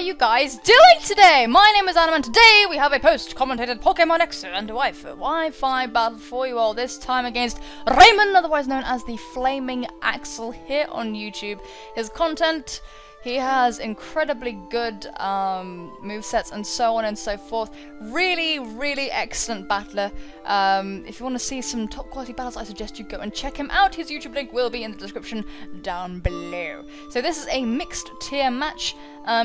you guys doing today? My name is Anima and today we have a post-commentated Pokemon X and Wi-Fi battle for you all, this time against Raymond, otherwise known as the FlamingAxel here on YouTube. His content, he has incredibly good movesets and so on and so forth. Really excellent battler. If you want to see some top quality battles, I suggest you go and check him out. His YouTube link will be in the description down below. So this is a mixed tier match.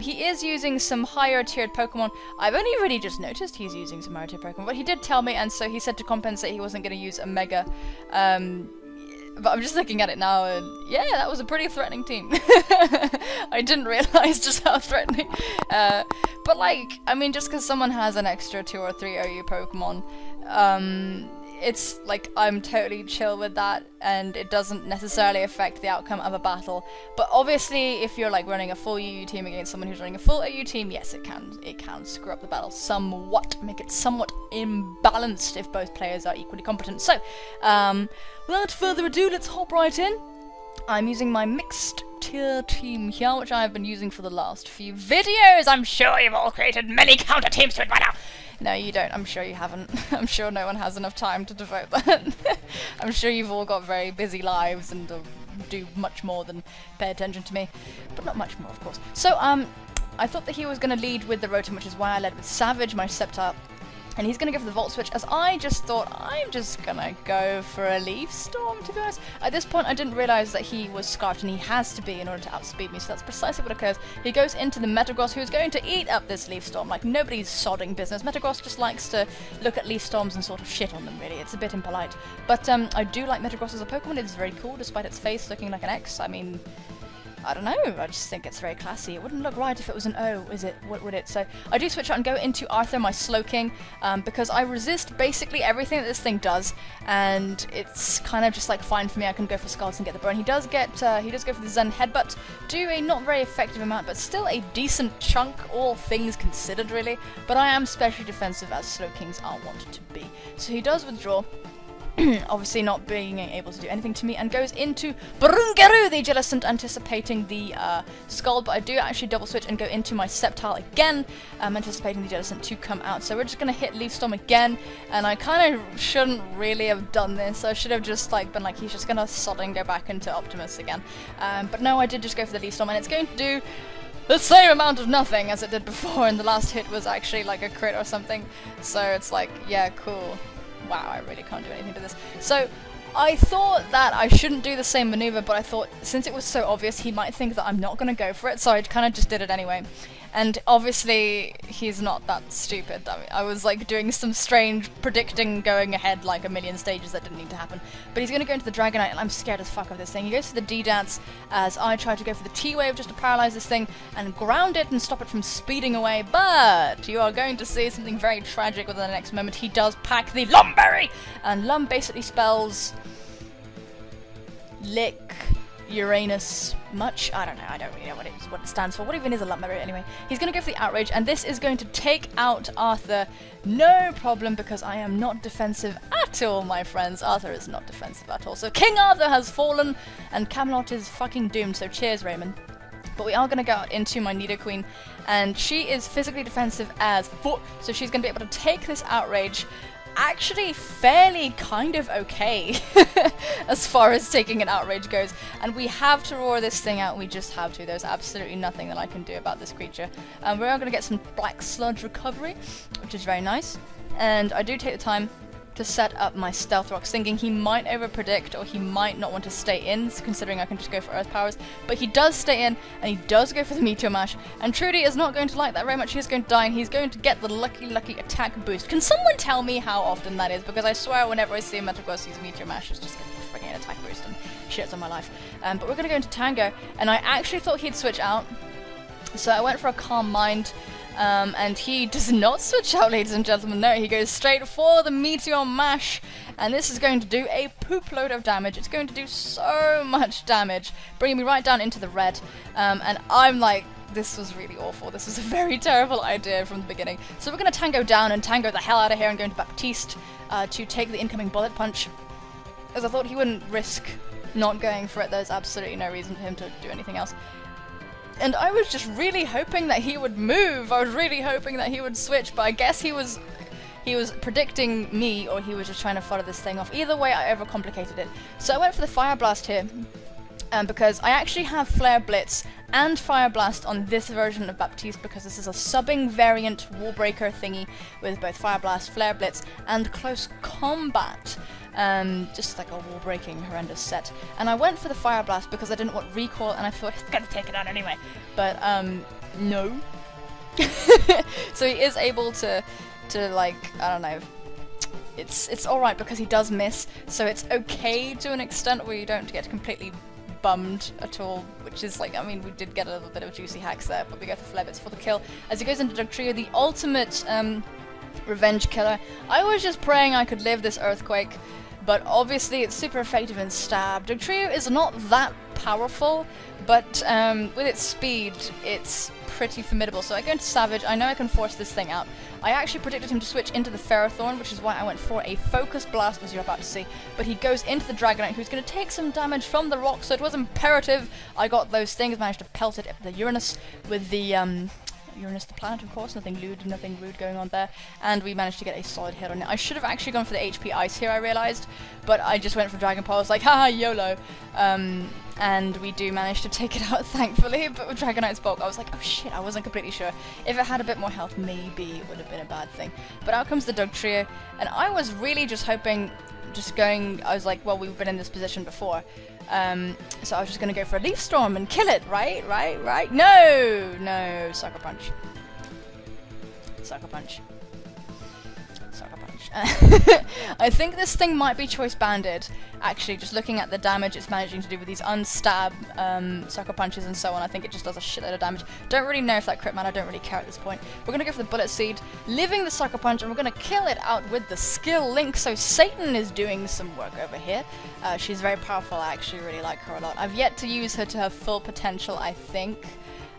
He is using some higher tiered Pokemon. I've only really just noticed he's using some higher tiered Pokemon, but he did tell me, and so he said to compensate he wasn't going to use a Mega. But I'm just looking at it now, and yeah, that was a pretty threatening team. I didn't realize just how threatening. But like, I mean, just because someone has an extra 2 or 3 OU Pokemon, it's like, I'm totally chill with that, and it doesn't necessarily affect the outcome of a battle. But obviously, if you're like running a full UU team against someone who's running a full OU team, yes, it can screw up the battle somewhat, make it somewhat imbalanced if both players are equally competent. So, without further ado, let's hop right in. I'm using my mixed tier team here, which I've been using for the last few videos. I'm sure you've all created many counter teams to it by now. No, you don't. I'm sure you haven't. I'm sure no one has enough time to devote that. I'm sure you've all got very busy lives and do much more than pay attention to me. But not much more, of course. So, I thought that he was going to lead with the Rotom, which is why I led with Savage, my Sceptile. And he's going to go for the Volt Switch, as I just thought I'm just going to go for a Leaf Storm, to be honest. At this point, I didn't realise that he was Scarfed, and he has to be in order to outspeed me, so that's precisely what occurs. He goes into the Metagross, who's going to eat up this Leaf Storm, like nobody's sodding business. Metagross just likes to look at Leaf Storms and sort of shit on them, really. It's a bit impolite. But I do like Metagross as a Pokemon. It's very cool, despite its face looking like an X. I mean, I don't know, I just think it's very classy. It wouldn't look right if it was an O, is it? What would it? So I do switch out and go into Arthur, my Slowking, because I resist basically everything that this thing does, and it's kind of just like fine for me. I can go for Scalds and get the burn. He does go for the Zen Headbutt, do a not very effective amount, but still a decent chunk, all things considered, really. But I am specially defensive, as Slowkings are wanted to be. So he does withdraw. Obviously not being able to do anything to me, and goes into Brungaru, the Jellicent, anticipating the Scald, but I do actually double switch and go into my Sceptile again, anticipating the Jellicent to come out. So we're just going to hit Leaf Storm again, and I kind of shouldn't really have done this. I should have just like been like, he's just going to sod and go back into Optimus again. But no, I did just go for the Leaf Storm, and it's going to do the same amount of nothing as it did before, and the last hit was actually like a crit or something. So it's like, yeah, cool. Wow, I really can't do anything to this. So, I thought that I shouldn't do the same maneuver, but I thought, since it was so obvious, he might think that I'm not going to go for it, so I kind of just did it anyway. And obviously, he's not that stupid. I mean, I was like doing some strange predicting going ahead like a million stages that didn't need to happen. But he's going to go into the Dragonite, and I'm scared as fuck of this thing. He goes for the D-Dance, as I try to go for the T-Wave just to paralyze this thing and ground it and stop it from speeding away. But you are going to see something very tragic within the next moment. He does pack the Lumberry! And Lum basically spells lick Uranus much? I don't know, I don't really know what it stands for. What even is a Lumberry anyway? He's going to go for the Outrage, and this is going to take out Arthur, no problem, because I am not defensive at all, my friends. Arthur is not defensive at all. So King Arthur has fallen, and Camelot is fucking doomed, so cheers, Raymond. But we are going to go out into my Nidoqueen, and she is physically defensive as fuck, so she's going to be able to take this Outrage actually fairly kind of okay as far as taking an Outrage goes, and we have to roar this thing out. We just have to. There's absolutely nothing that I can do about this creature. We are going to get some Black Sludge recovery, which is very nice, and I do take the time to set up my Stealth Rocks, thinking he might over-predict or he might not want to stay in, considering I can just go for Earth Powers. But he does stay in, and he does go for the Meteor Mash, and Trudy is not going to like that very much. He's going to die, and he's going to get the lucky attack boost. Can someone tell me how often that is? Because I swear whenever I see a Metagross use Meteor Mash, it's just gets the friggin' attack boost and shits on my life. But we're going to go into Tango, and I actually thought he'd switch out, so I went for a Calm Mind. And he does not switch out, ladies and gentlemen. No, he goes straight for the Meteor Mash, and this is going to do a poop load of damage. It's going to do so much damage, bringing me right down into the red, and I'm like, this was really awful. This was a very terrible idea from the beginning. So we're going to Tango down and Tango the hell out of here and go into Baptiste to take the incoming Bullet Punch, as I thought he wouldn't risk not going for it. There's absolutely no reason for him to do anything else. And I was just really hoping that he would move. I was really hoping that he would switch, but I guess he was predicting me, or he was just trying to follow this thing off. Either way, I overcomplicated it. So I went for the Fire Blast here, because I actually have Flare Blitz and Fire Blast on this version of Baptiste, because this is a subbing variant Wallbreaker thingy with both Fire Blast, Flare Blitz, and Close Combat. Just like a wall-breaking horrendous set. And I went for the Fire Blast because I didn't want recoil, and I thought he's gonna take it out anyway. But no. So he is able to like, I don't know. It's alright because he does miss, so it's okay to an extent where you don't get completely bummed at all, which is like, I mean, we did get a little bit of juicy hacks there, but we go for Flare Blitz for the kill. As he goes into Dugtrio, the ultimate revenge killer. I was just praying I could live this Earthquake, but obviously it's super effective in stab. Dugtrio is not that powerful, but with its speed, it's pretty formidable. So I go into Savage. I know I can force this thing out. I actually predicted him to switch into the Ferrothorn, which is why I went for a Focus Blast, as you're about to see. But he goes into the Dragonite, who's going to take some damage from the rock, so it was imperative I got those things, managed to pelt it at the Uranus with the Uranus the planet, of course, nothing rude going on there, and we managed to get a solid hit on it. I should have actually gone for the HP Ice here, I realised, but I just went for Dragon Pulse, like, haha, YOLO, and we do manage to take it out, thankfully, but with Dragonite's Bulk, I was like, oh shit, I wasn't completely sure. If it had a bit more health, maybe it would have been a bad thing. But out comes the Dugtrio, and I was really just hoping, I was like, well, we've been in this position before, so I was just going to go for a Leaf Storm and kill it, right? No! Sucker Punch. Sucker Punch. Sucker Punch. I think this thing might be Choice Banded, actually, just looking at the damage it's managing to do with these unstab Sucker Punches and so on. I think it just does a shitload of damage. Don't really know if that crit man, I don't really care at this point. We're going to go for the Bullet Seed, living the Sucker Punch, and we're going to kill it out with the Skill Link. So Satan is doing some work over here. She's very powerful, I actually really like her a lot. I've yet to use her to her full potential, I think.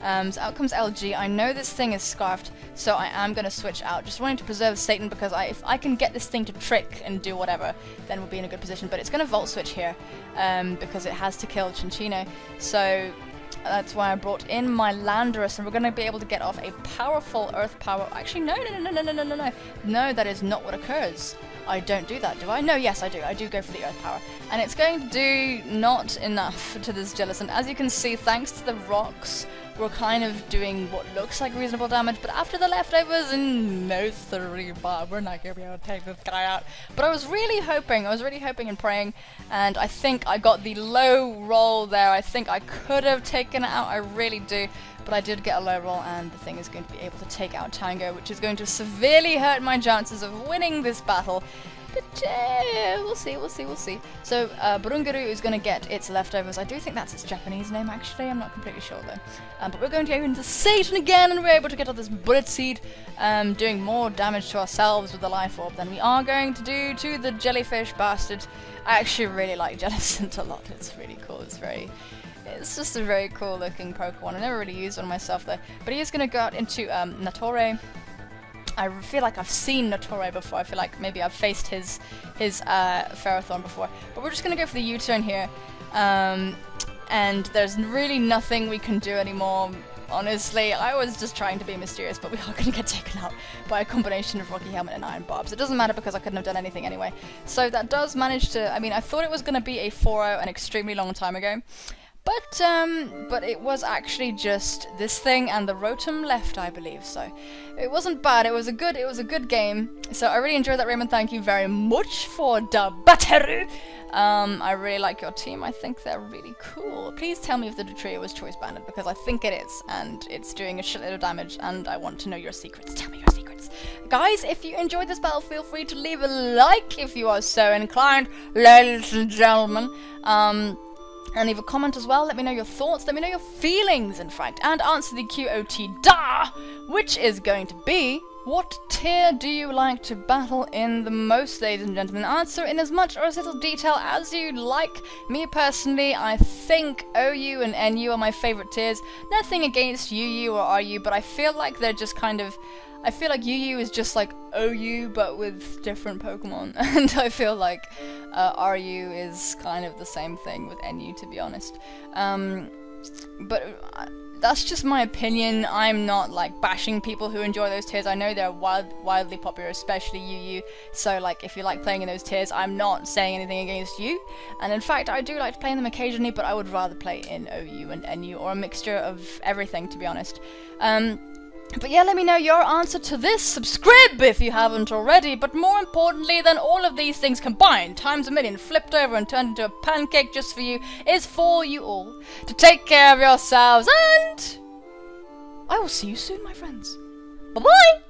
So out comes LG. I know this thing is scarfed, so I am going to switch out. Just wanting to preserve Satan, because if I can get this thing to trick and do whatever, then we'll be in a good position. But it's going to Volt Switch here, because it has to kill Cinccino. So that's why I brought in my Landorus, and we're going to be able to get off a powerful Earth Power. Actually, no. No, that is not what occurs. I don't do that, do I? No, yes, I do. I do go for the Earth Power. And it's going to do not enough to this Jealous. And as you can see, thanks to the rocks, we're kind of doing what looks like reasonable damage, but after the leftovers, no sorry, Bob, we're not going to be able to take this guy out. But I was really hoping and praying, and I think I got the low roll there. I think I could have taken it out, I really do. But I did get a low roll, and the thing is going to be able to take out Tango, which is going to severely hurt my chances of winning this battle. But we'll see. So Burungaru is going to get its leftovers. I do think that's its Japanese name, actually. I'm not completely sure, though. But we're going to go into Satan again, and we're able to get all this Bullet Seed, doing more damage to ourselves with the Life Orb than we are going to do to the Jellyfish Bastard. I actually really like Jellicent a lot. It's really cool. It's just a very cool looking Pokemon. I never really used one myself, though. But he is going to go out into Natore. I feel like I've seen Natore before. I feel like maybe I've faced his Ferrothorn before. But we're just going to go for the U-turn here. And there's really nothing we can do anymore. Honestly, I was just trying to be mysterious, but we are going to get taken out by a combination of Rocky Helmet and Iron Barbs. It doesn't matter because I couldn't have done anything anyway. So that does manage to... I mean, I thought it was going to be a 4-0 an extremely long time ago. But it was actually just this thing and the Rotom left, I believe. So it wasn't bad. It was a good game. So I really enjoyed that, Raymond. Thank you very much for the battery. I really like your team. I think they're really cool. Please tell me if the Dugtrio was choice banded, because I think it is, and it's doing a shitload of damage, and I want to know your secrets. Tell me your secrets. Guys, if you enjoyed this battle, feel free to leave a like if you are so inclined, ladies and gentlemen. And leave a comment as well. Let me know your thoughts. Let me know your feelings, in fact. And answer the QOT DA, which is going to be, what tier do you like to battle in the most, ladies and gentlemen? Answer in as much or as little detail as you like. Me personally, I think OU and NU are my favourite tiers. Nothing against UU or RU, but I feel like they're just kind of... I feel like UU is just like OU, but with different Pokemon, and I feel like RU is kind of the same thing with NU, to be honest. But that's just my opinion. I'm not like bashing people who enjoy those tiers. I know they're wildly popular, especially you. So like, if you like playing in those tiers, I'm not saying anything against you. And in fact, I do like playing them occasionally, but I would rather play in OU and NU, or a mixture of everything, to be honest. But yeah, let me know your answer to this. Subscribe if you haven't already, but more importantly than all of these things combined, times a million, flipped over and turned into a pancake just for you, is for you all to take care of yourselves, and I will see you soon, my friends. Bye-bye!